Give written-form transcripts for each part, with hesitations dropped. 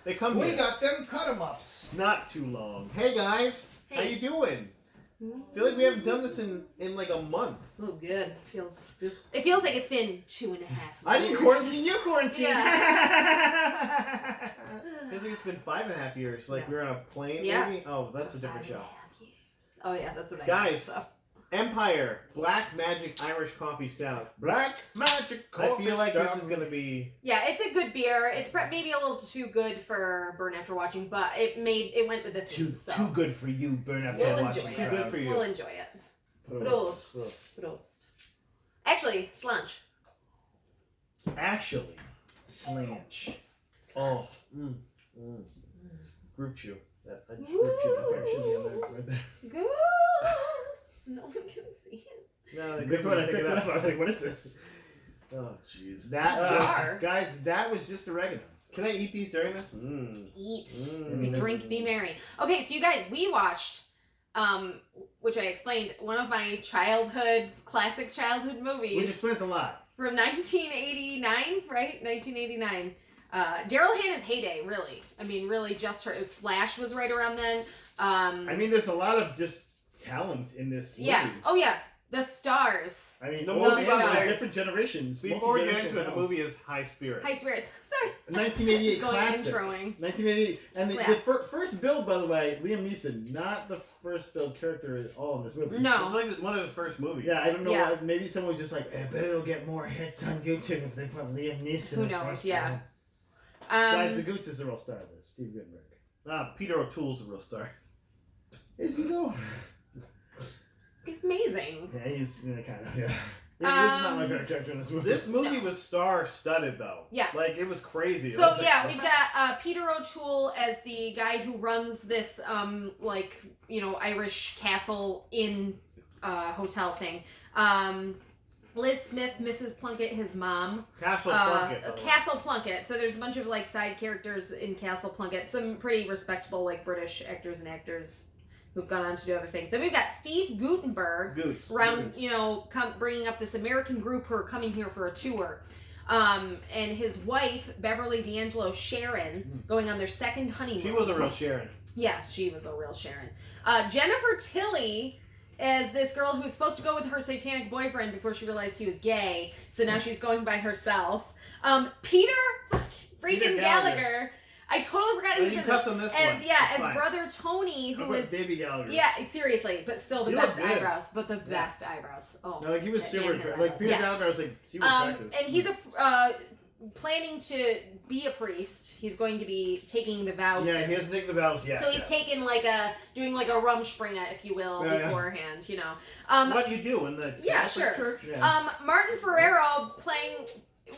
They come We here. got them cut-em-ups. Not too long. Hey guys, how you doing? I feel like we haven't done this in like a month. Oh, good. It feels like it's been 2.5 years. I didn't quarantine. You quarantined. Yeah. Feels like it's been 5.5 years. Like we were on a plane. Yeah. Maybe. Oh, that's a different show. 5.5 years. Oh yeah, that's what I Guys, so. Empire Black Magic Irish Coffee Stout. Black Magic Coffee I feel like this Stout. is gonna be. Yeah, it's a good beer. It's maybe a little too good for Burn After Watching, but it went with the theme. Too good for you, Burn After We'll Watching. enjoy Too it. good for you. We'll enjoy it. Prost. Actually, slunch. Actually, slanch. Oh. Group chew. I just group chewed that pair. Should be on there, right there. Ghosts. No one can see it. No, Good when I picked it up, I was like, what is this? Oh, jeez. Jar. Guys, that was just oregano. Can I eat these during this? Eat. Be drink, be merry. Okay, so you guys, we watched, which I explained, one of my classic childhood movies. Which explains a lot. From 1989, right? 1989. Daryl Hannah's heyday, really. I mean, really just her. Slash was right around then. I mean, there's a lot of just talent in this movie. Yeah. Oh, yeah. The stars. I mean, The all movie these are stars. different generations. Before we get multi-generational into it, the talents. movie is High Spirits. High spirits. Sorry. 1988 Going classic. introing. 1988. And the Yeah. first build, by the way, Liam Neeson, not the first build character at all in this movie. No. It's like one of his first movies. Yeah, I don't know. Yeah. Why, maybe someone was just like, I bet it'll get more hits on YouTube if they put Liam Neeson. Who as knows, first yeah. one. Guys, the Goots is the real star of this. Steve Gutenberg. Peter O'Toole's the real star. Is he though? It's amazing. Yeah, he's kind of, yeah. Yeah, he is not my favorite character in this movie. This movie was star-studded, though. Yeah. Like, it was crazy. So, yeah, we've got Peter O'Toole as the guy who runs this, Irish castle inn hotel thing. Liz Smith, Mrs. Plunkett, his mom. Castle Plunkett. by the way. Castle Plunkett. So there's a bunch of, side characters in Castle Plunkett. Some pretty respectable, British actors and actors who've gone on to do other things. Then we've got Steve Gutenberg. Goots. Bringing up this American group who are coming here for a tour. And his wife, Beverly D'Angelo Sharon, going on their second honeymoon. She was a real Sharon. Yeah, she was a real Sharon. Jennifer Tilly as this girl who was supposed to go with her satanic boyfriend before she realized he was gay. So now she's going by herself. Peter freaking Gallagher. I totally forgot he was in this. On this as one. as brother Tony, who was Baby Gallagher. yeah, seriously, but still the He best looked good. eyebrows, but the best eyebrows. Oh, No, like he was super and his attractive. Like eyebrows. Peter Yeah. Gallagher was like super attractive. And he's planning to be a priest. He's going to be taking the vows. Yeah, he hasn't taken the vows yet. So he's taking doing a rumspringa, if you will, beforehand. You know. What do you do in the Catholic Church? Yeah. Martin Ferrero playing.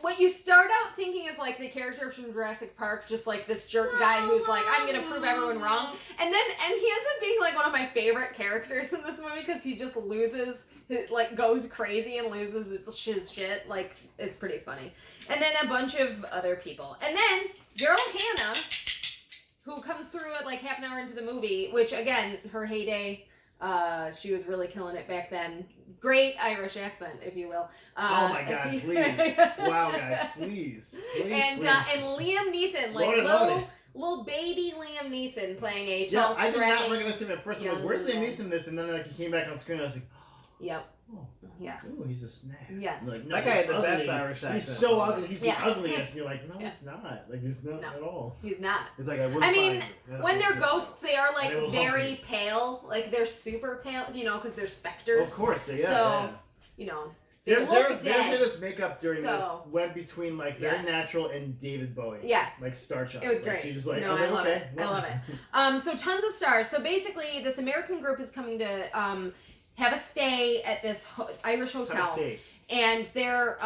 What you start out thinking is the character from Jurassic Park, just this jerk guy who's I'm gonna prove everyone wrong, and he ends up being one of my favorite characters in this movie because he just loses, goes crazy and loses his shit. It's pretty funny. And then a bunch of other people, and then Daryl Hannah, who comes through at half an hour into the movie, which again, her heyday. She was really killing it back then. Great Irish accent, if you will. Oh my God! Please, wow, guys, please, and Liam Neeson, little baby Liam Neeson playing a tall, I did not strapping. recognize him at first. I'm like, where's Liam Neeson in this? And then he came back on screen. And I was like, Yep. oh, yeah. Ooh, he's a snack. Yes. Like, no, That guy had he's the best ugly. Irish accent. He's so ugly. He's Yeah. the ugliest. And you're like, no, Yeah. he's not. He's not at all. He's not. It's like I wouldn't. I mean, find you. when they're ghosts, they are They will very hump pale. They're super pale, because they're specters. Of course, they So, they Their look dead. Hannah's makeup during this So- went between very Yeah. natural and David Bowie. Yeah. Star Child. It was great. She was No, I I was like, love okay. it. I love it. So tons of stars. So basically, this American group is coming to have a stay at this Irish hotel. And they're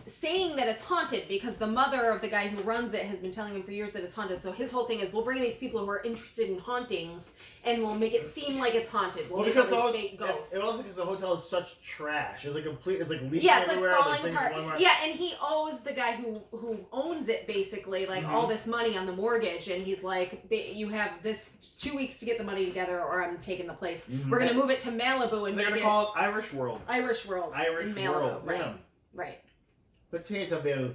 saying that it's haunted because the mother of the guy who runs it has been telling him for years that it's haunted. So his whole thing is, we'll bring these people who are interested in hauntings and we'll make it seem like it's haunted. We'll make all these fake ghosts. And also because the hotel is such trash. It's it's leaking Yeah, it's everywhere. falling things apart. everywhere. Yeah, and he owes the guy who owns it basically all this money on the mortgage, and he's like, you have this 2 weeks to get the money together, or I'm taking the place. We're gonna move it to Malibu and They're make gonna it call it Irish World. Irish World. Irish in Malibu. World, Right. yeah. Right. Potato Bill.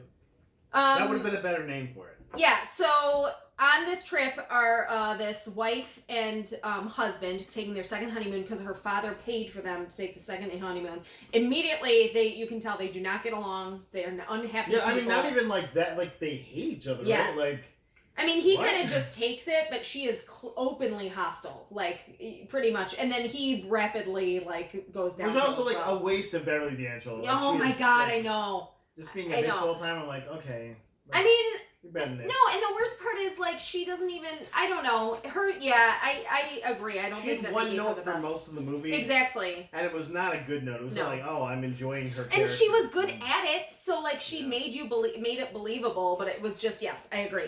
That would have been a better name for it. Yeah. So on this trip are this wife and husband taking their second honeymoon because her father paid for them to take the second honeymoon. Immediately, you can tell they do not get along. They are unhappy. Yeah, I mean, people. not even like that. Like they hate each other, Yeah. right? Like. I mean, he What? kind of just takes it, but she is openly hostile, like pretty much. And then he rapidly like goes down. There's also like a waste of Beverly D'Angelo. Like, oh she my is, god, like, I know. Just being a I bitch know. the whole time. I'm like, okay. Like, I mean, you're better than this. no, and the worst part is like she doesn't even. I don't know her. Yeah, I agree. I don't She think had that one they gave her note the for best. most of the movie. Exactly. And it was not a good note. It was No. not like, oh, I'm enjoying her. And she was good character. at it, so like she Yeah. made it believable. But it was just yes, I agree.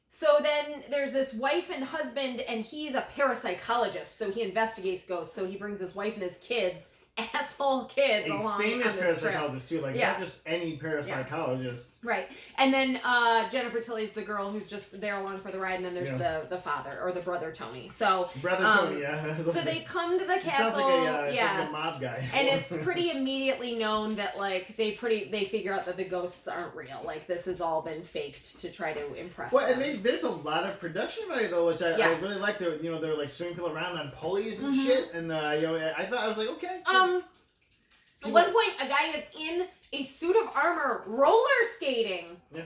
So then there's this wife and husband, and he's a parapsychologist, so he investigates ghosts. So he brings his wife and his kids, asshole kids, A along famous on this trip. parapsychologist too, like Yeah. not just any parapsychologist. Right. And then Jennifer Tilly's the girl who's just there along for the ride, and then there's the father or the brother Tony. So Brother Tony, yeah. so they come to the He castle. sounds like yeah. a mob guy. And it's pretty immediately known that like they figure out that the ghosts aren't real. Like this has all been faked to try to impress Well, them. and there's a lot of production value though, which I really like. They were like swinging people around on pulleys and shit, and I was like, okay. At one point, a guy is in a suit of armor, roller skating. Yeah.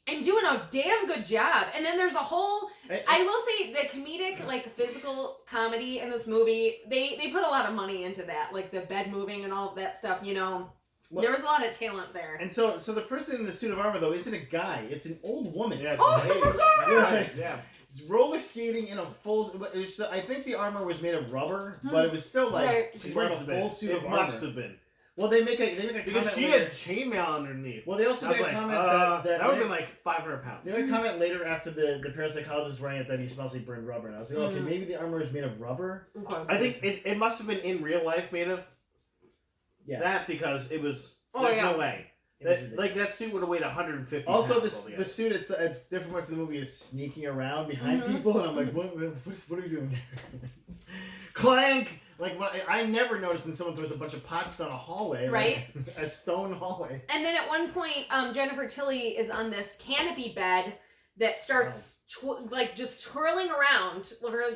And doing a damn good job. And then there's a whole... I will say the comedic, like, physical comedy in this movie, they put a lot of money into that. Like, the bed moving and all of that stuff, you know. Well, there was a lot of talent there. And so the person in the suit of armor, though, isn't a guy. It's an old woman. Yeah, Oh, I forgot! yeah. It's roller skating in a full... I think the armor was made of rubber, but it was still like... Right. She's wearing a full suit of armor. It must have been. Well, they make a Because comment she later. had chainmail underneath. Well, they also I was make a like, comment that would have been like 500 pounds. They make a comment later after the parapsychologist wearing it that he smells like burned rubber, and I was like, okay, maybe the armor is made of rubber. Okay. I think it must have been in real life made of that because it was. There's no way. That suit would have weighed 150 Also, pounds. the suit at different parts of the movie is sneaking around behind people, and I'm like, what are you doing there? Clank! Like, I never noticed when someone throws a bunch of pots down a hallway. Right. Like, a stone hallway. And then at one point, Jennifer Tilly is on this canopy bed that starts just twirling around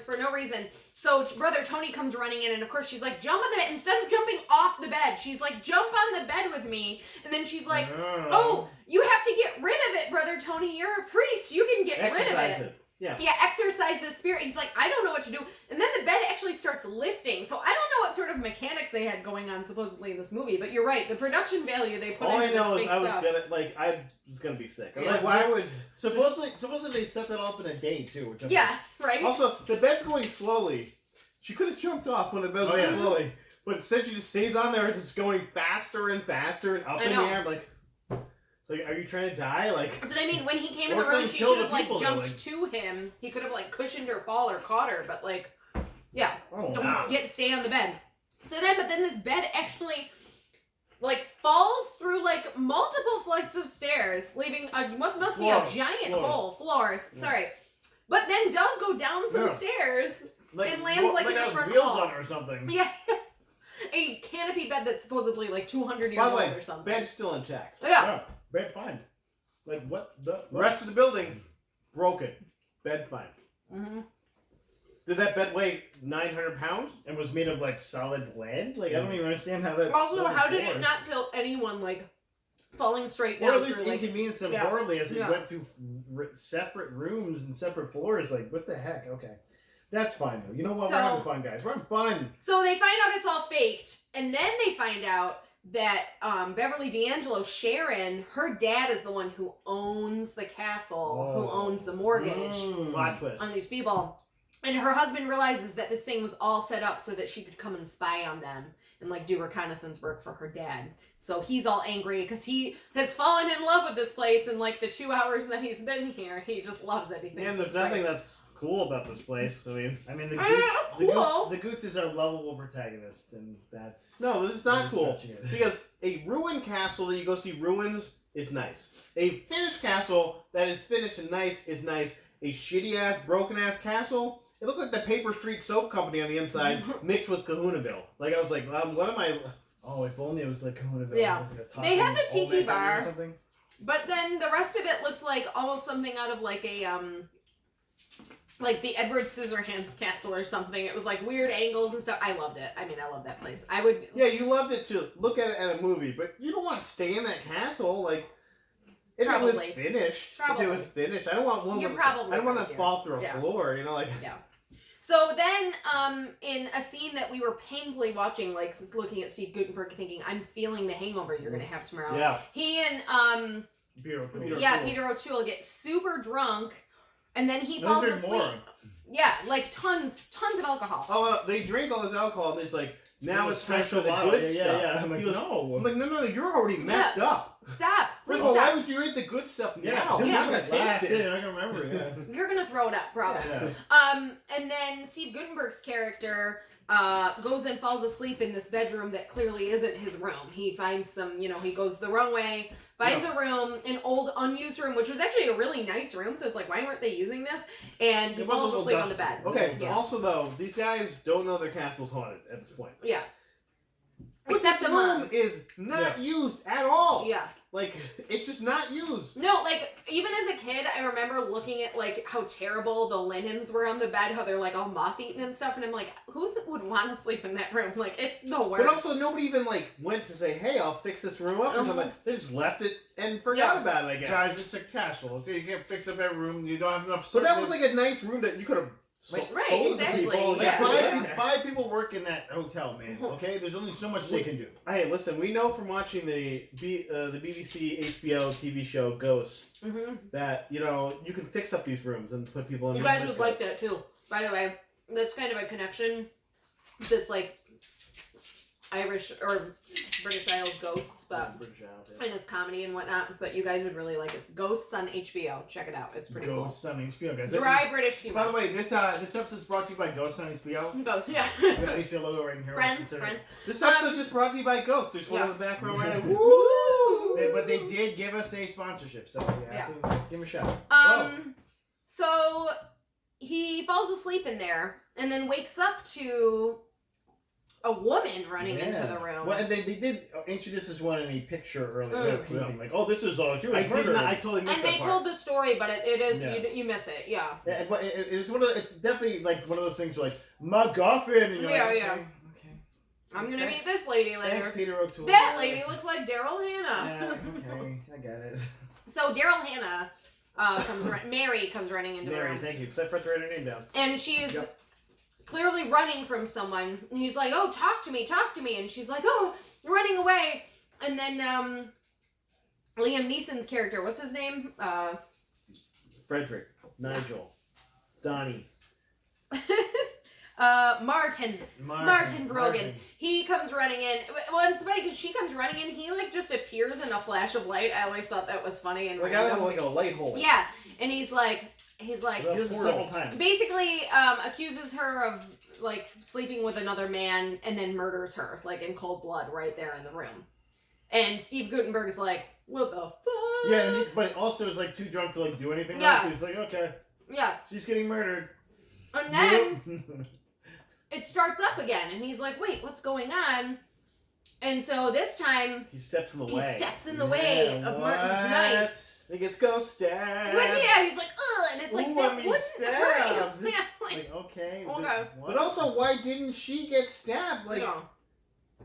for no reason. So brother Tony comes running in, and of course she's like, jump on the bed. Instead of jumping off the bed, she's like, jump on the bed with me. And then she's like, oh, you have to get rid of it, brother Tony. You're a priest. You can get rid of it. Yeah. Yeah, exercise the spirit. He's like, I don't know what to do. And then the bed actually starts lifting. So I don't know what sort of mechanics they had going on supposedly in this movie. But you're right. The production value they put All into I know this is fake I was stuff. gonna be sick. I was Yeah. like, why would supposedly they set that up in a day too? Which Yeah, right? Also, the bed's going slowly. She could have jumped off when the bed was going slowly, but instead she just stays on there as it's going faster and faster and up in the air. Like, are you trying to die? Like, that's what I mean. When he came in Or the room, trying to she kill should have the people, jumped to him. He could have cushioned her fall or caught her, but yeah, don't stay on the bed. So then, but then this bed actually falls through multiple flights of stairs, leaving must be a giant hole. Floors. Yeah. Sorry, but then does go down some stairs and lands in the front wheels hall. on it or something. Yeah. A canopy bed that's supposedly 200 years by the old way, or something. bed's still intact. Yeah. Bed fine. Like what the Rest of the building broken. Bed fine. Mm-hmm. Did that bed weigh 900 pounds? and was made of solid lead? I don't even understand how that. Also, that how did it floors. not kill anyone falling straight Or down at least through inconvenience them horribly as it went through separate rooms and separate floors. What the heck? Okay. That's fine, though. You know what? We're having fun, guys. We're having fun. So they find out it's all faked, and then they find out that Beverly D'Angelo, Sharon, her dad is the one who owns the castle, who owns the mortgage Plot twist. on these people. And her husband realizes that this thing was all set up so that she could come and spy on them and do reconnaissance work for her dad. So he's all angry because he has fallen in love with this place, and the 2 hours that he's been here, he just loves it. He thinks And there's it's nothing great. that's cool about this place. The Goots is our lovable protagonist, and that's No, this is not cool. stretching it. Because a ruined castle that you go see ruins is nice. A finished castle that is finished and nice is nice. A shitty-ass, broken-ass castle, it looked like the Paper Street Soap Company on the inside mixed with Kahunaville. I was like, what am I... Oh, if only it was Kahunaville. Yeah. It was a They had the talking tiki old man bar. or something. But then the rest of it looked like almost something out of like a like the Edward Scissorhands castle or something. It was like weird angles and stuff. I loved it. I mean, I love that place. I would. Yeah, you loved it to look at it at a movie, but you don't want to stay in that castle. Like, if it was Probably. finished. Probably. If it was finished, I don't want one. You're with, probably I don't want right, to yeah. fall through a Yeah. floor. You know, like. Yeah. So then, in a scene that we were painfully watching, like looking at Steve Guttenberg, thinking, "I'm feeling the hangover you're gonna have tomorrow." Yeah. He and Peter O'Toole. Peter O'Toole get super drunk, and then he No, falls there's asleep. more. Yeah, like tons of alcohol. Oh, they drink all this alcohol, and it's like, now it's time for the bottle. good Yeah, stuff. yeah. I'm like, He goes, no. I'm like, no, you're already messed up. Stop! First Please of all, why stop! would you drink the good stuff Yeah, now? dude, You're not yeah. gonna taste it. You're not gonna remember it. Yeah. You're gonna throw it up, probably. Yeah. And then Steve Guttenberg's character goes and falls asleep in this bedroom that clearly isn't his room. He finds some, he goes the wrong way, finds a room, an old unused room, which was actually a really nice room. So it's like, why weren't they using this? And he It was falls a little asleep on the dusty. bed. Okay, Yeah. also though, these guys don't know their castle's haunted at this point. Yeah. But Except this the room mom. is not used at all. Yeah. Like, it's just not used. No, like, even as a kid, I remember looking at, like, how terrible the linens were on the bed, how they're, like, all moth-eaten and stuff, and I'm like, who would want to sleep in that room? Like, it's the worst. But also, nobody even, like, went to say, hey, I'll fix this room up or something. They just left it and forgot Yeah. about it, I guess. Guys, it's a castle. Okay, you can't fix up every room. You don't have enough. So that was, like, a nice room that you could have Right, sold exactly, to people. And yeah. Like five people work in that hotel, man. Okay, there's only so much they can do. Hey, listen, we know from watching the BBC HBO TV show Ghosts Mm-hmm. that, you can fix up these rooms and put people in You them guys with would like ghosts. that, too. By the way, that's kind of a connection that's, like, Irish or British Isles ghosts, but British Isles, yeah. and it's comedy and whatnot. But you guys would really like it. Ghosts on HBO. Check it out. It's pretty Ghosts on HBO, guys. cool. Dry British humor. By the way, this episode's brought to you by Ghosts on HBO. Ghosts, yeah. We got the HBO logo right in here. Friends. This episode's just brought to you by Ghosts. There's one Yeah. in the background right now. Woo! But they did give us a sponsorship, so we have to give them a shout. So he falls asleep in there and then wakes up to a woman running into the room. Well, and they did introduce this one in a picture earlier. Mm. They were painting, like, oh, this is she was I did murdered. not. I totally missed And that they part. told the story, but it is Yeah. you miss it, yeah. Yeah, but it was one of it's definitely like one of those things where like MacGuffin. And you're Yeah, like, yeah. Okay. I'm gonna Thanks- meet this lady Thanks, later. Peter O'Toole. That lady looks like Daryl Hannah. Yeah, okay, I got it. So Daryl Hannah Mary comes running into the Mary, room, thank you. Except for writing her name down. and she's clearly running from someone. And he's like, "Oh, talk to me," and she's like, "Oh, running away." And then Liam Neeson's character, what's his name? Frederick, Nigel, Donnie. Martin Brogan. He comes running in. Well, it's funny because she comes running in. He like just appears in a flash of light. I always thought that was funny and Like out random. of like a light hole. Yeah, and he's like, He does this several times. basically accuses her of like sleeping with another man and then murders her like in cold blood right there in the room. And Steve Guttenberg's like, what the fuck? Yeah, but also is like too drunk to like do anything. Yeah. Else, so he's like, okay, Yeah. she's getting murdered. And then it starts up again, and he's like, wait, what's going on? And so this time, He steps in the he way. steps in the way of Martin's knife. He gets ghost stabbed. Which, yeah, he's like, ugh, and it's like, Ooh, that I'm wouldn't hurt stabbed. you. Yeah, like, Like, okay. Okay. What? But also, why didn't she get stabbed? Like, no.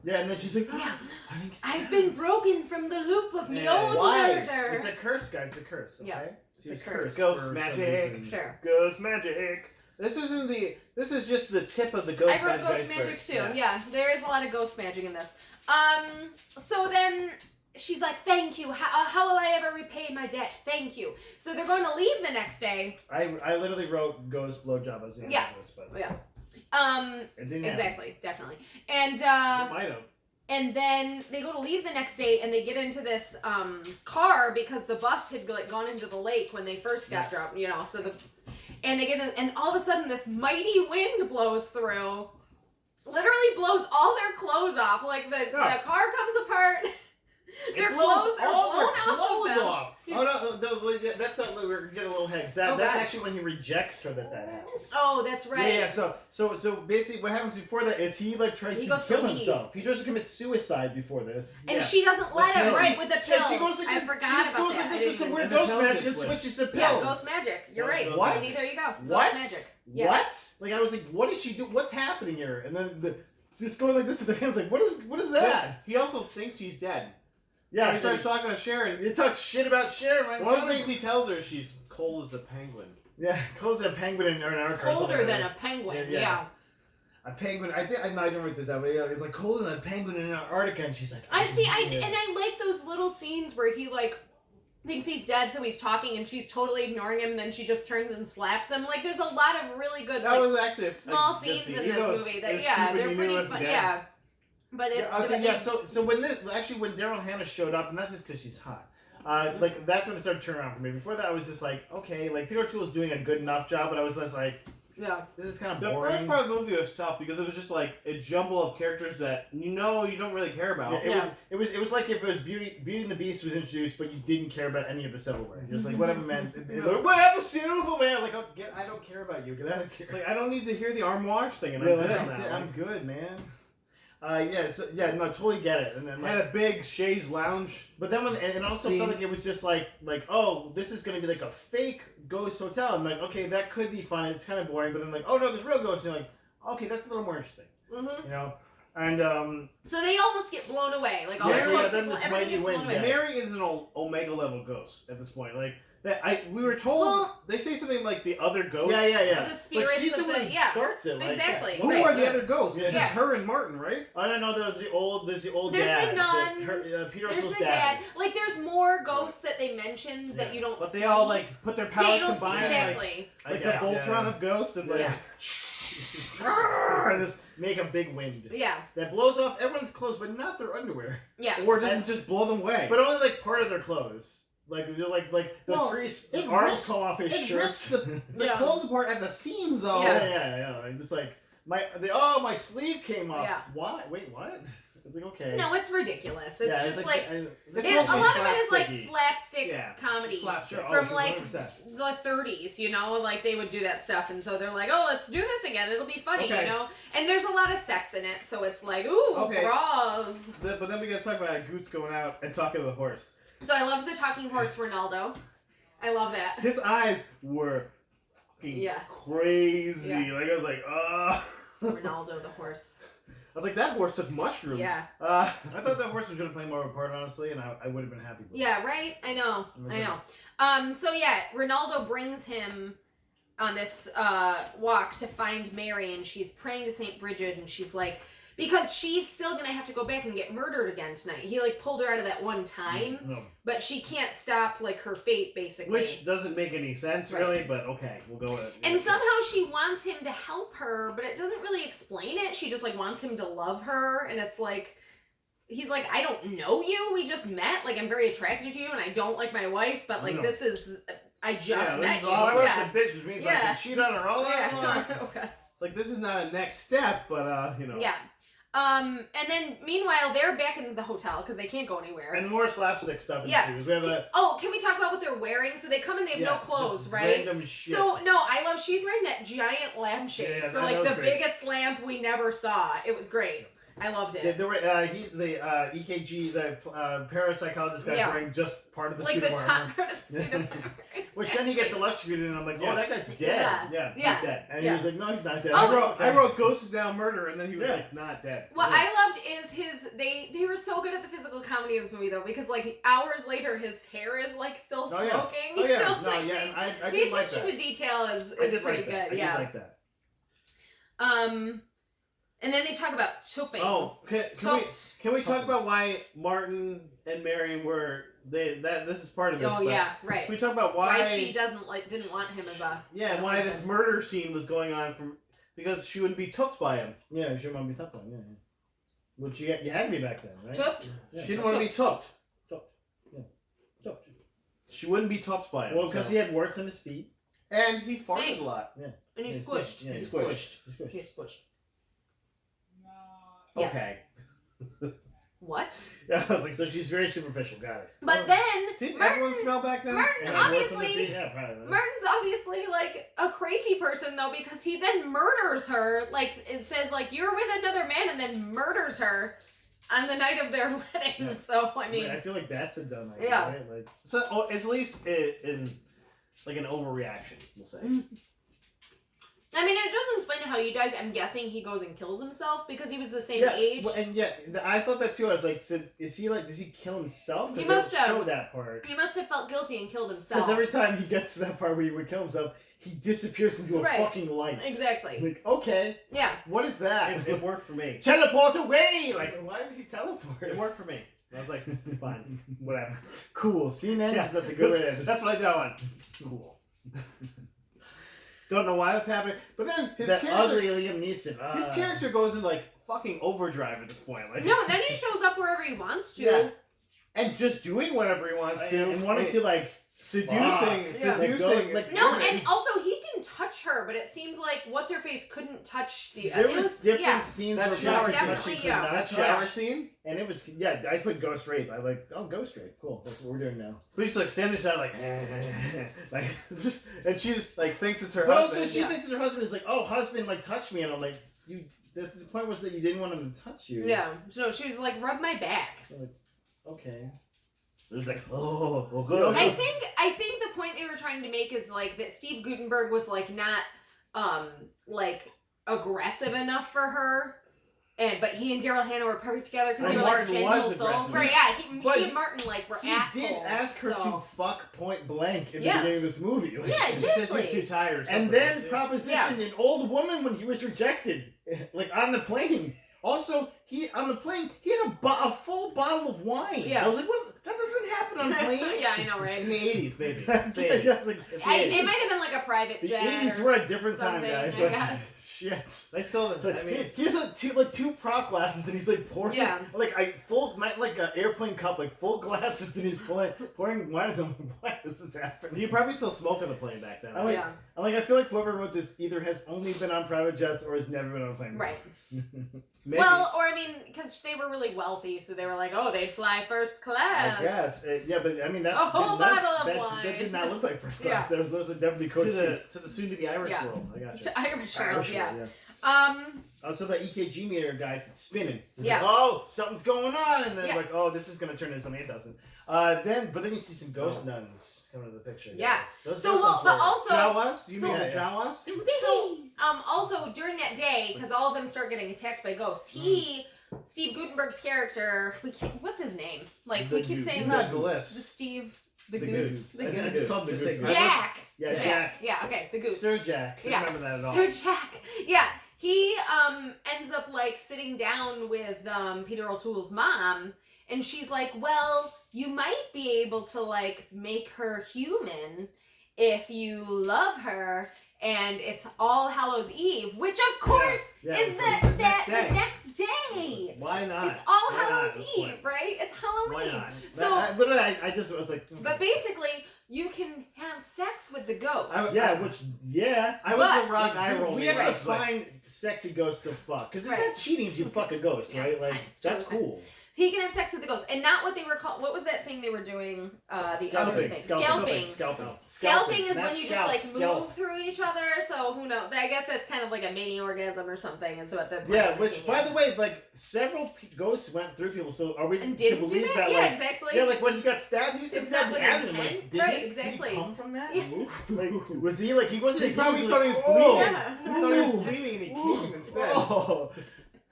Yeah, and then she's like, Yeah. I didn't get I've stabbed. been broken from the loop of the Yeah, old why? murder. It's a curse, guys. It's a curse. Okay? Yeah, She's it's a curse. Ghost for some magic. reason. Sure. ghost magic. This is just the tip of the ghost I wrote magic ghost iceberg. magic too. Yeah, there is a lot of ghost magic in this. So then she's like, "Thank you. How will I ever repay my debt? Thank you." So they're going to leave the next day. I literally wrote ghost blowjob as the end Yeah. of this, but Yeah. it didn't happen. Exactly, definitely. And It might have. and then they go to leave the next day, and they get into this car because the bus had gone into the lake when they first got dropped. You know, so and they get in, and all of a sudden this mighty wind blows through, literally blows all their clothes off. Like the car comes apart. Their It blows clothes are all blown their off clothes of them. off. Oh no, that's not, we're getting a little hex. That's God. actually when he rejects her that happens. Oh, that's right. Yeah. So basically, what happens before that is he like tries He to goes to kill leave. himself. He tries to commit suicide before this. And Yeah. she doesn't let him, pills. right, with the And pills. she goes like I this. forgot She just about goes that. like I this with didn't some even- weird And the ghost pills magic get and switched. switches to pills. Yeah, ghost magic. You're right. What? See, there you go. What? Ghost magic. Yeah. What? Like I was like, what is she do? What's happening here? And then just going like this with her hands, like, what is that? He also thinks he's dead. Yeah, He starts talking to Sharon. He talks shit about Sharon. Right? One of the things he tells her is she's cold as the penguin. Yeah, calls a penguin in Antarctica. or something Colder like than that. a penguin. Yeah, Yeah. yeah. A penguin. I think I didn't write this down, but yeah, it's like colder than a penguin in Antarctica, and she's like, I see. yeah. And I like those little scenes where he like thinks he's dead, so he's talking, and she's totally ignoring him. And then she just turns and slaps him. Like, there's a lot of really good That like, was actually a small good scenes scene. in Even this though movie. it's That yeah, stupid, they're you knew pretty it was fun. dead. Yeah. But it. Yeah, okay, but yeah. it- So when Daryl Hannah showed up, and not just because she's hot. Like that's when it started to turn around for me. Before that, I was just like, okay, like Peter O'Toole's doing a good enough job, but I was just like, Yeah. this is kind of The boring. first part of the movie was tough because it was just like a jumble of characters that you don't really care about. Yeah, it was like if it was Beauty and the Beast was introduced, but you didn't care about any of the silverware. Just like whatever man. What happened to silverware? Like, I don't care about you. Get out of here. It's like I don't need to hear the arm wash singing. I'm Yeah, good like, on that I'm one. good, man. No, totally get it. And then I had a big chaise lounge. but then when and it also Scene. felt like it was just like oh, this is gonna be like a fake ghost hotel. And like, okay, that could be fun. It's kind of boring. But then like, oh no, there's real ghosts. And you're like, okay, that's a little more interesting. Mm-hmm. You know. And So they almost get blown away. Like all Yeah, the so close yeah, then people, this everything mighty gets blown wind, away. yeah. Mary is an Omega level ghost at this point. Like that, we were told Well- they say something like the other ghosts. yeah. The spirits But she's of the one the who yeah. starts it. Like, Exactly. Who Right. are the other ghosts? Yeah. It's Yeah. her and Martin, right? I don't know. There's the old There's dad. the nuns. Peter There's O'Toole's the dad. Like there's more ghosts that they mentioned that you don't. But see. they all like put their Yeah, powers you don't see combined. exactly. Like the Voltron of ghosts and like. Yeah. Just make a big wind Yeah. that blows off everyone's clothes, but not their underwear. Yeah. Or doesn't just blow them away. But only like part of their clothes. Like the Well, priest, it the arms rips- come off his it shirt. rips the Yeah. clothes apart at the seams though. Yeah. Like just like my sleeve came off. Yeah. Why? Wait, what? I was like, okay. No, it's ridiculous. It's Yeah, just like. it's It's A supposed to be lot of it is like slapsticky. slapstick Yeah. comedy Slapstick. from Oh, like 100%. the 30s, you know, like they would do that stuff, and so they're like, oh, let's do this again, it'll be funny, Okay. you know. And there's a lot of sex in it, so it's like, ooh, Okay. bras. But then we gotta talk about Goots going out and talking to the horse. So I love the talking horse Ronaldo. I love that. His eyes were fucking Yeah. crazy. Yeah. Like I was like, Ronaldo the horse. I was like, that horse took mushrooms. Yeah. I thought the horse was gonna play more of a part, honestly, and I would have been happy with it. Yeah, right? I know. So yeah, Ronaldo brings him on this walk to find Mary, and she's praying to St. Bridget, and she's like, because she's still gonna have to go back and get murdered again tonight. He like pulled her out of that one time, No. but she can't stop like her fate basically. Which doesn't make any sense Right. really, but okay, we'll go with it. And somehow she wants him to help her, but it doesn't really explain it. She just like wants him to love her, and it's like he's like, I don't know you. We just met. Like I'm very attracted to you, and I don't like my wife, but like No. this is I just Yeah, this met is you. all My wife's Yeah. a bitch, which means I Yeah. can cheat on her all night long. Yeah. Okay. It's like this is not a next step, but you know. Yeah. And then meanwhile they're back in the hotel because they can't go anywhere. And more slapstick stuff Yeah. ensues. We have a Oh, can we talk about what they're wearing? So they come and they have no clothes, just right? Random shit. So no, I love she's wearing that giant lampshade Yeah, for that like was the great. biggest lamp we never saw. It was great. I loved it. Yeah, there were, the EKG, the parapsychologist guy's Yeah. wearing just part of the Like suit the of top armor. part of the suit of armor. Which then he gets electrocuted, and I'm like, oh, Yeah. that guy's dead. Yeah. Yeah, Yeah. he's dead. And Yeah. he was like, no, he's not dead. Oh. I wrote Ghost is now murder, and then he was Yeah. like, not dead. What Yeah. I loved is they were so good at the physical comedy in this movie though, because like hours later his hair is like still Oh, yeah. smoking. Oh, you yeah. know, No, like, yeah, and I the did like attention that. to detail is I did pretty like that. good. I Yeah. did like that. And then they talk about chopping. Oh, can Chopped. we talk about why Martin and Mary were this is part of this. Oh but yeah, right. Can we talk about why She didn't want him as a Yeah, and why this murder scene was going on because she wouldn't be took by him. Yeah, she might be tough on. Yeah. Which you had me back then, right? chopped. Yeah. She didn't want to be took. Tough. She wouldn't be topped by him. Well, because he had warts on his feet. and he farted Same. a lot. And he's Yeah, squished. yeah, He's he's squished. He's squished. He's squished. Yeah. Okay. what? Yeah, I was like, so she's very superficial. Got it. But then Didn't Martin, everyone smell back then? Martin And it works on the obviously, feet? Yeah, probably. Martin's obviously like a crazy person though, because he then murders her. Like it says, like you're with another man, and then murders her on the night of their wedding. Yeah. So I mean, I feel like that's a dumb idea, Yeah. right? Like, So it's at least in like an overreaction, we'll say. I mean, it doesn't explain how he dies. I'm guessing he goes and kills himself because he was the same yeah, age. well, and yeah, I thought that too. I was like, so is he like, does he kill himself? 'Cause He they must don't have. show that part. He must have felt guilty and killed himself. Because every time he gets to that part where he would kill himself, he disappears into a Right. fucking light. Exactly. Like, okay, Yeah. what is that? It worked for me. Teleport away! Like, why did he teleport? It worked for me. I was like, fine, whatever. Cool. Scene ends. Yeah, That's a good way to end. That's what I did. I went, cool. Don't know why that's happening, but then his That character, ugly Liam Neeson. his character goes in like fucking overdrive at this point, like No, and then he shows up wherever he wants to. Yeah. and just doing whatever he wants to, and wanting to like seducing, Yeah. seducing. Like, No, women. and also he can touch her, but it seemed like what's her face couldn't touch the. There it was different yeah. scenes That where shower people scene. could touch and Definitely, could yeah. not that touch. shower scene. And it was, yeah, I put ghost rape. I like, oh, ghost rape. Cool. That's what we're doing now. But he's like standing there like, like just, and she just like thinks it's her But husband. also, she Yeah. thinks it's her husband. Is like, oh, husband, like, touch me. And I'm like, you. The point was that you didn't want him to touch you. Yeah. So she was like, rub my back. Okay. It was like, oh, well, You good. also- I think the point they were trying to make is like that Steve Guttenberg was like not like aggressive enough for her. But he and Daryl Hannah were perfect together because they And were Martin like was gentle souls. aggressive. Right, yeah. But He and Martin like were He assholes. did ask her so. to fuck point blank in Yeah. the beginning of this movie. Like, Yeah, She said exactly. you're too tired. Or And something, then wasn't it? propositioned an old woman when he was rejected, like on the plane. Also, on the plane he had a full bottle of wine. Yeah. I was like, what? That doesn't happen on planes. Yeah, I know, right? in the 80s, baby. Yeah, It's the 80s. yeah, it's like, It's the It 80s. might have been like a private the jet. 80s or- were a different time, something, guys. I Like, guess. shit. They still, I mean, He has two prop glasses and he's like pouring Yeah. like like an airplane cup, like full glasses, and he's pouring wine at them. Why does this happen? you probably still smoke on the plane back then. I like- Yeah. I feel like whoever wrote this either has only been on private jets or has never been on a plane. Right. Maybe. Well, or I mean, because they were really wealthy, so they were like, oh, they'd fly first class. I guess. Yeah, but I mean that. A whole that, bottle of that wine. did not look like first Yeah. class. Those are definitely to coach the seats. to the soon-to-be Irish Yeah. world. I got you. To Irish Oh, girls, sure, yeah. Also, the EKG meter, guys, it's spinning. It's Yeah. like, oh, something's going on, and then Yeah. like, oh, this is gonna turn into something it doesn't. But then you see some ghost nuns coming to the picture. Yeah. guys. Those So, ghost well, nuns but were- also, Jawas? You so- mean the Yeah, Jawas? so, also during that day, because all of them start getting attacked by ghosts, Steve Guttenberg's character, what's his name? Like, we keep saying Not the the list. Steve, the The Goots, Goots. the I think Goots. it's called the Just Goots. say Jack. Yeah, Jack. Jack. Yeah, okay, the Goots. Sir Jack. Couldn't Yeah. remember that at all. Sir Jack. Yeah. He ends up like sitting down with Peter O'Toole's mom, and she's like, well, you might be able to like make her human if you love her, and it's All Hallows Eve, which of course Yeah, is yeah. the next day. next day. Why not? It's All Why not Hallows at this Eve, point? right? It's Why Halloween. not? So, I just was like, but basically, you can have sex with the ghost. I was- yeah, I I But- was the rock eye Dude, roll. we me, have right? to I was like, find sexy ghosts to fuck because it's Right. not cheating if you fuck a ghost, Yeah, right? it's Like fine. It's that's totally cool. He can have sex with the ghost, and not what they were called. What was that thing they were doing? The other thing, scalping. Scalping is when you just like move through each other. So who knows? I guess that's kind of like a mini orgasm or something. Is what the Yeah, which by the way, like several ghosts went through people. So are we and to didn't do believe that? that? Yeah, like, exactly. yeah, like when he got stabbed, he It's was not stabbed with in the abdomen. intent. Like, did Right, he, exactly. Did he come from that? Yeah. Like, was he like he wasn't? He probably was thought he was like, bleeding. oh, Yeah. I thought he was bleeding and he came instead. oh.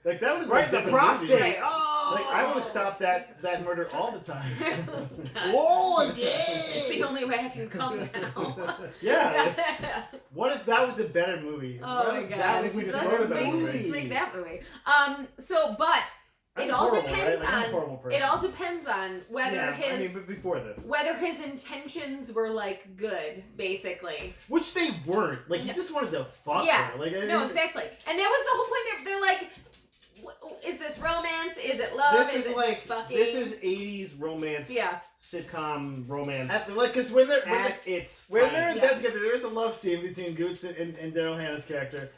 Like that would have Right, been the a different movie. prostate. Right. Oh. Like I would have stopped that murder all the time. Whoa, It's the only way I can come now. Yeah. What if that was a better movie? Oh What my if god. that was we just wrote Let's a better make, movie? let's make that movie. But I'm it all horrible, depends right? Like, I'm a on horrible person. it all depends on whether Yeah, his I mean, but before this. whether his intentions were like good, basically. Which they weren't. Like he No. just wanted to fuck Yeah. her. Like No, exactly. And that was the whole point. They're like, is this romance? Is it love? This is is it like just fucking? this is 80s romance yeah. sitcom romance like because when they're at its when they're in finest. bed together, there is a love scene between Goots and Daryl Hannah's character,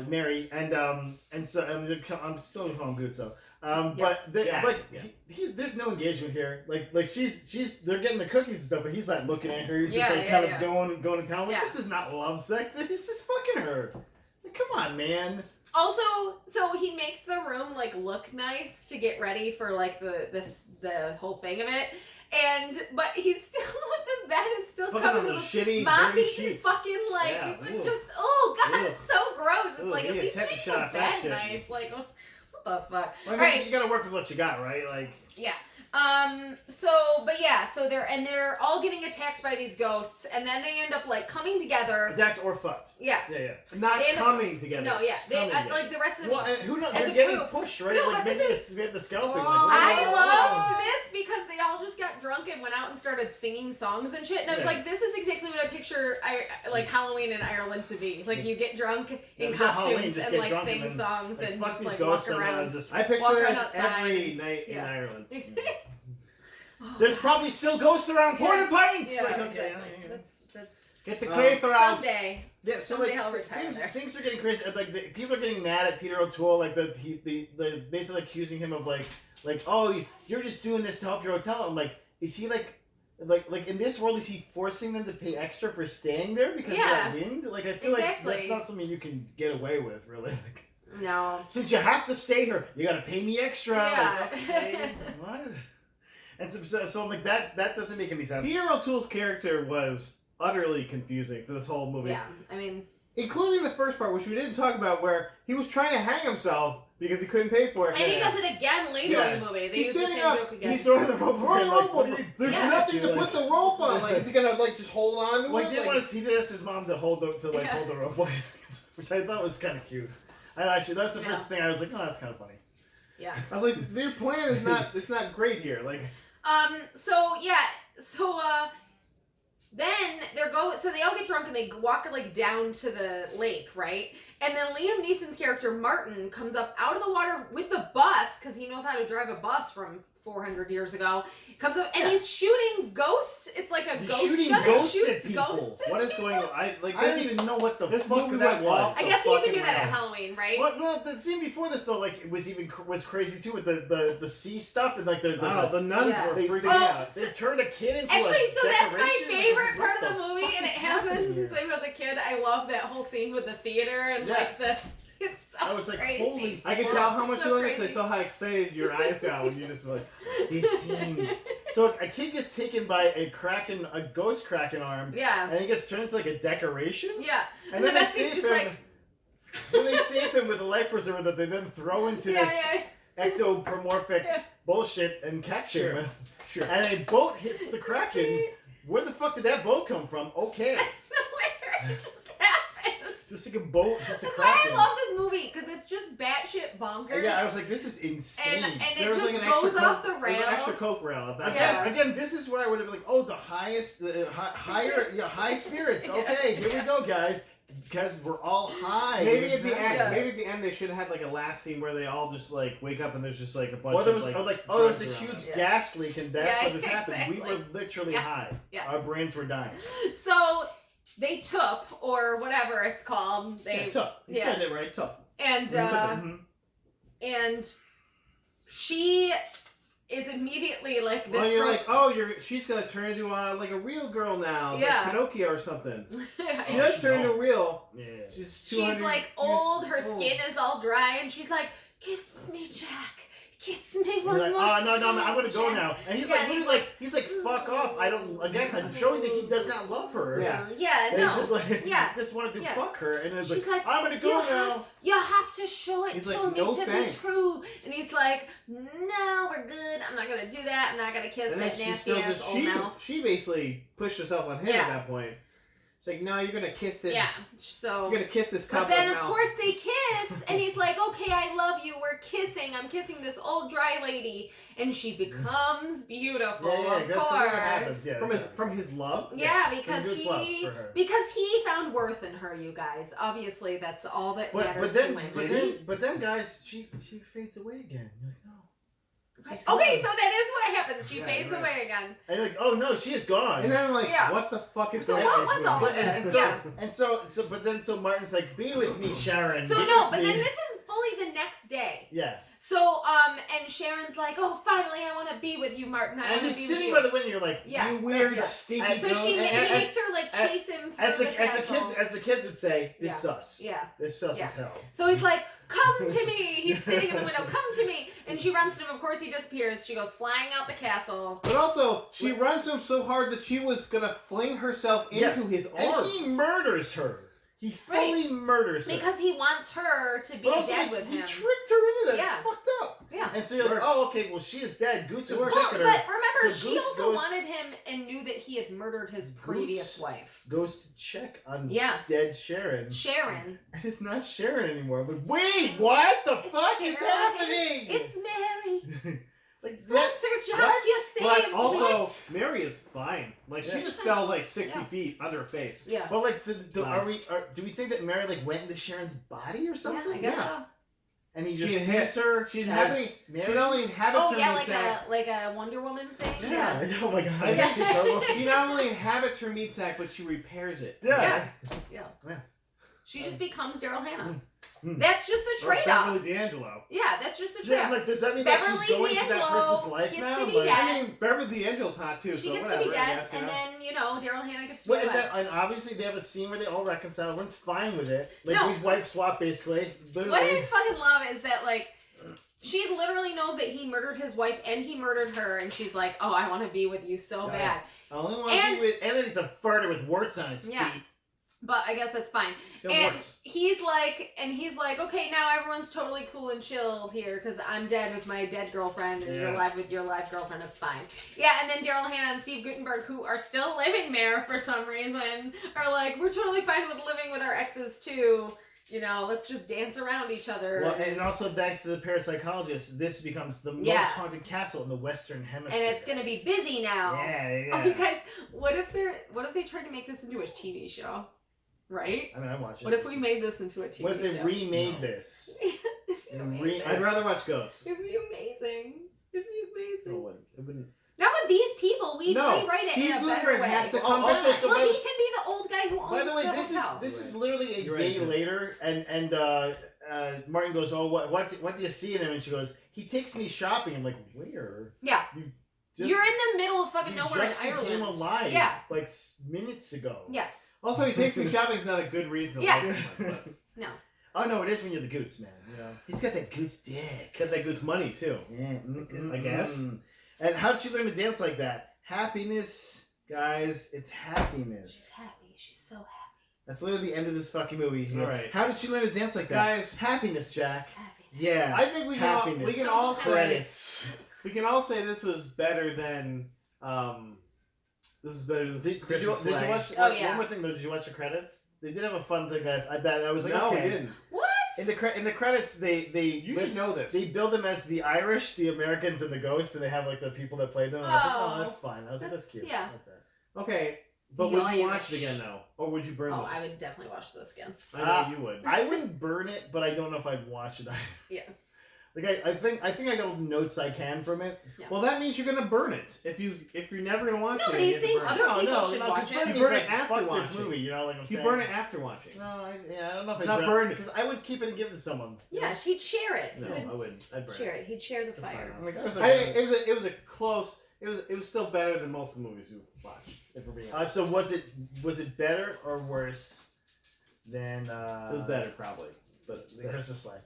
Mary, and so I'm still calling him Goots though. But they, Yeah. like, there's no engagement here. Like they're getting the cookies and stuff, but he's not looking at her. He's just kind of going to town. Like, this is not love sex. He's just fucking her. Like, come on, man. Also, so he makes the room like look nice to get ready for like the whole thing of it. But he's still the bed is still Fucking covered on with those shitty, moppy dirty sheets. fucking like Yeah, just oh god, Ugh. it's so gross. It's Ugh, like at yeah, least take a make shot the at that bed shit. nice. Like what the fuck? I mean, Right. you gotta work with what you got, right? Like, So they're all getting attacked by these ghosts, and then they end up like coming together. attacked or fucked. Yeah. Yeah. Not They end up- coming together. No, yeah. They Coming together. like the rest of them. Well, and who knows? As They're a getting group. pushed, right? No, like but maybe this it's the scalping. Oh. I Like, loved this because they all just got drunk and went out and started singing songs and shit. And I was Yeah. like, this is exactly what I picture like Halloween in Ireland to be. Like you get drunk Yeah, in it's not Halloween, costumes just and get like drunk sing and then, songs like, and fuck just these like ghosts walk and then around. just I picture Walk this around outside every and- night in yeah. Ireland. There's probably still ghosts around. Yeah. Porta pints. Yeah, like, okay, exactly. yeah. That's Get the Quaither out. someday. Yeah, so Someday like I'll retire there. things are getting crazy. Like people are getting mad at Peter O'Toole. Like they're basically accusing him of like oh, you're just doing this to help your hotel. I'm like, is he like in this world is he forcing them to pay extra for staying there because of that wind? Like I feel like Exactly. that's not something you can get away with really. Like, No. since you have to stay here, you gotta pay me extra. Yeah. Like, okay, what? And so I'm like that doesn't make any sense. Peter O'Toole's character was utterly confusing for this whole movie. Yeah. I mean, Including the first part, which we didn't talk about, where he was trying to hang himself because he couldn't pay for it. and he does it again later Yeah. in the movie. They He's use the sitting same up, joke again. He's throwing the rope Throw over. the him, rope like, what over. do you- There's Yeah. nothing to Like- put the rope on. Like, is he gonna just hold on to Like, it? he did ask his mom to hold the rope, which I thought was kind of cute. That's the first thing I was like, oh, that's kind of funny. Yeah. I was like, their plan is not. It's not great here. Like, Then they all get drunk and they walk like down to the lake, right? And then Liam Neeson's character Martin comes up out of the water with the bus because he knows how to drive a bus from 400 years ago. Comes up and he's shooting ghosts. It's like a He's ghost shooting gun. ghosts It at shoots people. ghosts at what is people. going on? I don't even know what the this fuck movie that went was. off I the guess you can fucking do that at rails. Halloween, right? Well, no, the scene before this though, like, was crazy too with the sea stuff and like the The nuns Yeah. were they, freaking they, out. they turned a kid into Actually, a so that's my decoration. favorite part What of the movie, fuck and it is has been happening since here? I was a kid. I love that whole scene with the theater and Yeah. like the. It's so I was like, crazy. holy I could fuck. tell how much So you liked it. crazy. I saw how excited your eyes got when you just were like, This scene. So a kid gets taken by a ghost kraken arm, Yeah. and he gets turned into like a decoration. Yeah. And, And the then they best is save just him. like. Then they save him with a life preserver that they then throw into Yeah, this yeah. ectopomorphic Yeah. bullshit and catch him Sure. with. sure. And a boat hits the kraken. Where the fuck did that boat come from? Okay, Where it just happened. just like a boat hits a That's why kraken. I love this movie because it's just batshit bonkers. Yeah, I was like, this is insane. and There it was just like an extra goes off Coke- the there was rails. an extra Coke rail at that Again, Yeah. again, this is where I would have been like, oh, the highest, high spirits. Okay, here we go, guys, because we're all high. Maybe at the end, Yeah. maybe at the end they should have had like a last scene where they all just like wake up and there's just like a bunch Or there of was, like, there's a drugs around huge it. Yeah. gas leak, and that's Yeah, what this happened. We exactly. were literally Yes, high. yes. Our brains were dying. So they took, or whatever it's called. They Yeah, tough. You yeah. said it right, tough. and Mhm. and she is immediately like this. Well, you're ro- like, oh, she's gonna turn into like a real girl now. It's Yeah. like Pinocchio or something. She Oh, does she turn into don't. real. Yeah. She's she's 200 like years old. Her old. skin is all dry, and she's like, "Kiss me, Jack. Kiss me He's one like, more oh, time, no, I'm gonna go Jack." now. And he's Yeah, like, and literally he's like, fuck off. I don't, again, I'm showing that he does not love her. Yeah. Yeah, And no. he's just like, Yeah. just wanted to Yeah. fuck her. And it's She's like, like, I'm gonna go "You now. You have to show it He's to like, me "No to thanks." be true." And he's like, "No, we're good. I'm not gonna do that. I'm not gonna kiss And then that she's nasty still ass just old mouth." she basically pushed herself on him Yeah. at that point. It's like, no, you're gonna kiss this. Yeah. So. You're gonna kiss this But cup then, of of mouth. course, they kiss, and he's like, "Okay, I love you. We're kissing. I'm kissing this old dry lady," and she becomes beautiful. Yeah, of that's course. what happens. Yeah, from his love. Yeah, because From his love he for her. found worth in her. You guys, obviously, that's all that But matters. then, to him. but then, guys, she fades away again. You're like, no. She's Okay, gone. so that is what happens. She Yeah, fades right. away again. And you're like, oh no, she is gone. And then I'm like, Yeah. what the fuck is So that? what was all But, of and, this? so, Yeah. but then Martin's like, be with me, Sharon. So be no, with but me. then this is fully the next day. Yeah. So, and Sharon's like, oh, finally, I want to be with you, Martin. I And want he's to be with sitting you. by the window. You're like, Yeah. you weird, Yeah. stinky So ghost. he And makes her like as- chase him as through the the castle. as the kids would say, this Yeah. sus. Yeah. This sus Yeah. as hell. So he's like, come to me. He's sitting in the window. Come to me. And she runs to him. Of course, he disappears. She goes flying out the castle. But also, she runs him so hard that she was gonna fling herself into his arms. And he murders her. He fully murders her. Because he wants her to be But also, dead with he him. tricked her into that. Yeah. It's fucked up. Yeah. And so you're like, oh, okay, well, she is dead. Goose is Well, checking but her. remember, So she Goose also goes- wanted him and knew that he had murdered his previous wife. Goes to check on Yeah. dead Sharon. Sharon. And it's not Sharon anymore. But wait, what the fuck is Sharon. happening? It's Mary. like That's that. her job. what? You saved But also, me. Mary is fine. Like, she Yeah. just fell like 60 Yeah. feet under her face. Yeah. But like, so do, Wow. do we think that Mary like went into Sharon's body or something? Yeah, I guess Yeah. so. And he She just inha- sees her. She's as having. Mary? She not only inhabits Oh her yeah, meat like sack. a Wonder Woman thing. Yeah. Oh my god. I guess- She's terrible. She not only inhabits her meat sack, but she repairs it. Yeah. She just becomes Daryl Hannah. Hmm. That's just the Or trade-off. Beverly D'Angelo. Yeah, that's just the Yeah, trade-off. like, does that mean that Beverly she's going to that D'Angelo person's life gets now? to be Like, dead. I mean, Beverly D'Angelo's hot too. She so gets whatever, to be I dead, guess, you and know? then Daryl Hannah gets to be Well, and, alive. and obviously they have a scene where they all reconcile. Everyone's fine with it. Like, No. we wife swap, basically. What Literally. I fucking love is that like she literally knows that he murdered his wife and he murdered her, and she's like, "Oh, I want to be with you so Right. bad." I only want And- to be with... And then he's a farter with warts on his Yeah. feet. But I guess that's fine. Still And works. he's like, okay, now everyone's totally cool and chill here because I'm dead with my dead girlfriend and you're Yeah. alive with your live girlfriend. It's fine. Yeah, and then Daryl Hannah and Steve Guttenberg, who are still living there for some reason, are like, we're totally fine with living with our exes too. Let's just dance around each other. Well, and also thanks to the parapsychologist, this becomes the most Yeah. haunted castle in the Western Hemisphere. And it's gonna be busy now. Yeah. Oh, you guys, what if they tried to make this into a TV show? Right? I mean, I watch it. What if we made this into a TV show? What if they remade No. this? It'd be and amazing. I'd rather watch Ghosts. It'd be amazing. It'd be amazing. No, it wouldn't. Not with these people. We'd No, rewrite it Steve in a better Guttenberg way. has to Oh, come also, back. so well, by- he can be the old guy who owns By the way, the this hotel. is literally a You're day right. later, and Martin goes, "Oh, what do you see in him?" And she goes, "He takes me shopping." I'm like, "Where?" Yeah. You just, You're in the middle of fucking you nowhere just in Ireland. became alive. Yeah. Like minutes ago. Yeah. Also, he takes me shopping is not a good reason to Yeah. like someone, but No. Oh no, it is when you're the Goots, man. He's got that Goots dick. Get that goose money too. Yeah, I guess. And how did she learn to dance like that? Happiness, guys. It's happiness. She's happy. She's so happy. That's literally the end of this fucking movie. All right. How did she learn to dance like that? Guys. Happiness, Jack. Happy. Yeah. I think we can Happiness. we can all say Credits. this was better than this is better than Did you Christmas Sleigh. watch? Oh, yeah. One more thing though. Did you watch the credits? They did have a fun thing that I was like, No, okay. we didn't. What? In the credits, they You should know this. They build them as the Irish, the Americans, and the ghosts, and they have like the people that played them. And I was like, Oh. oh, that's fine. I was like, that's cute. Yeah. I like that. Okay, but The would you watch Irish. it again though, or would you burn Oh, this? I would definitely watch this again. I know you would. I wouldn't burn it, but I don't know if I'd watch it either. Yeah. Like I think I got notes I can from it. Well, that means you're gonna burn it. If you're never gonna watch No, it, he's you have to saying burn other it. people should watch 'cause it. burn You means, burn it like, after fuck this watching. movie. You know, like I'm You saying. burn it after watching. No, I don't know if I Not burn it. because I would keep it and give it to someone. Yeah, he'd share it. No, He I would wouldn't. I'd burn share it. it. He'd share the That's fire. I'm like, It was a close. It was still better than most of the movies we've watched. If we're being honest. So was it better or worse than? It was better probably, but The Christmas Sleigh.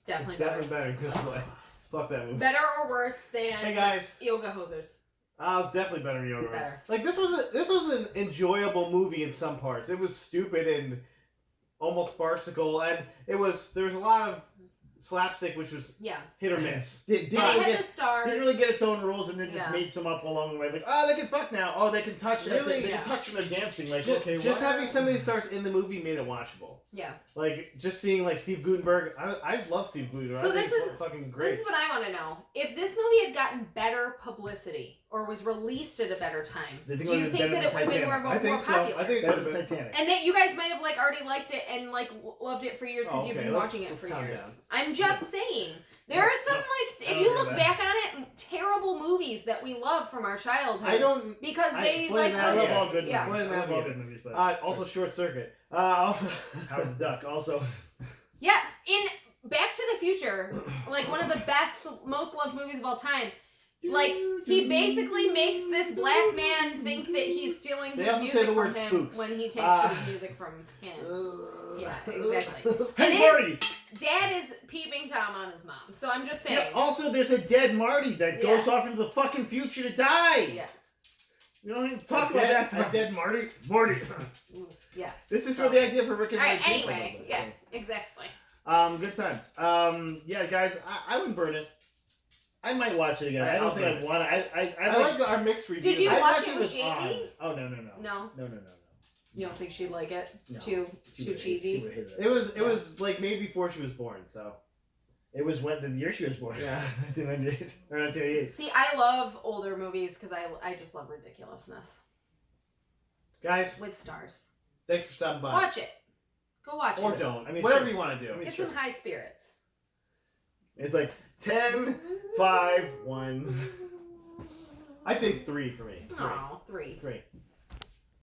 Definitely it's better. definitely better than Christmas Sleigh. Fuck that movie. Better or worse than Hey guys, Yoga Hosers. it was definitely better than Yoga Rose. Better. Like this was an enjoyable movie in some parts. It was stupid and almost farcical, and there was a lot of slapstick, which was Yeah. hit or miss. Didn't They really had get the stars. didn't really get its own rules, and then just Yeah. made some up along the way. Like, oh, they can fuck now. Oh, they can touch. Really? They Yeah. can touch when they're dancing. Like, Just, okay, just what? having some of these stars in the movie made it watchable. Yeah. Like just seeing like Steve Guttenberg. I love Steve Guttenberg. So I think this he's is- fucking great. This is what I want to know. If this movie had gotten better publicity or was released at a better time, They do think it you would've think been that it would have been Titanic. more I think so. popular? I think it Better would than have been. Titanic. And that you guys might have like already liked it and like loved it for years because Oh, you've okay, been let's- watching it let's for calm years. down. I'm just saying. There are some like I if don't you hear look that. back on it, terrible movies that we love from our childhood. I don't. because they Flynn like I love all good Yeah. movies. I love all Yeah. good movies, but Also, Short Circuit. Also, Howard the Duck. Also, Yeah, in Back to the Future, like one of the best, most loved movies of all time. Like, he basically makes this black man think that he's stealing They his also say music the word from him spooks. when he takes his music from him. Yeah, exactly. Hey, And Marty! Dad is peeping Tom on his mom, so I'm just saying. Yeah, also, there's a dead Marty that goes off into the fucking future to die. Yeah. You don't even talk about that. A dead Marty? Marty. Yeah. This is where the idea for Rick and Morty Alright, came from, anyway. though, Yeah, so. exactly. Good times. Yeah, guys, I wouldn't burn it. I might watch it again. I don't think I'd want to. I like our mixed review. Did you I watch watched it it with was on. Jamie? Oh, no. No. No. You don't think she'd like it? No. Too She would've cheesy? hated It was like maybe before she was born, so. It was when the year she was born. Yeah. 1998. Or 1988. See, I love older movies because I just love ridiculousness. Guys, With stars. thanks for stopping by. Watch it. Go watch Or it. don't. I mean, Whatever sure. you want to do. I mean, Get sure. some high spirits. It's like 10, 5, 1. I'd say 3 for me. Oh, 3. 3.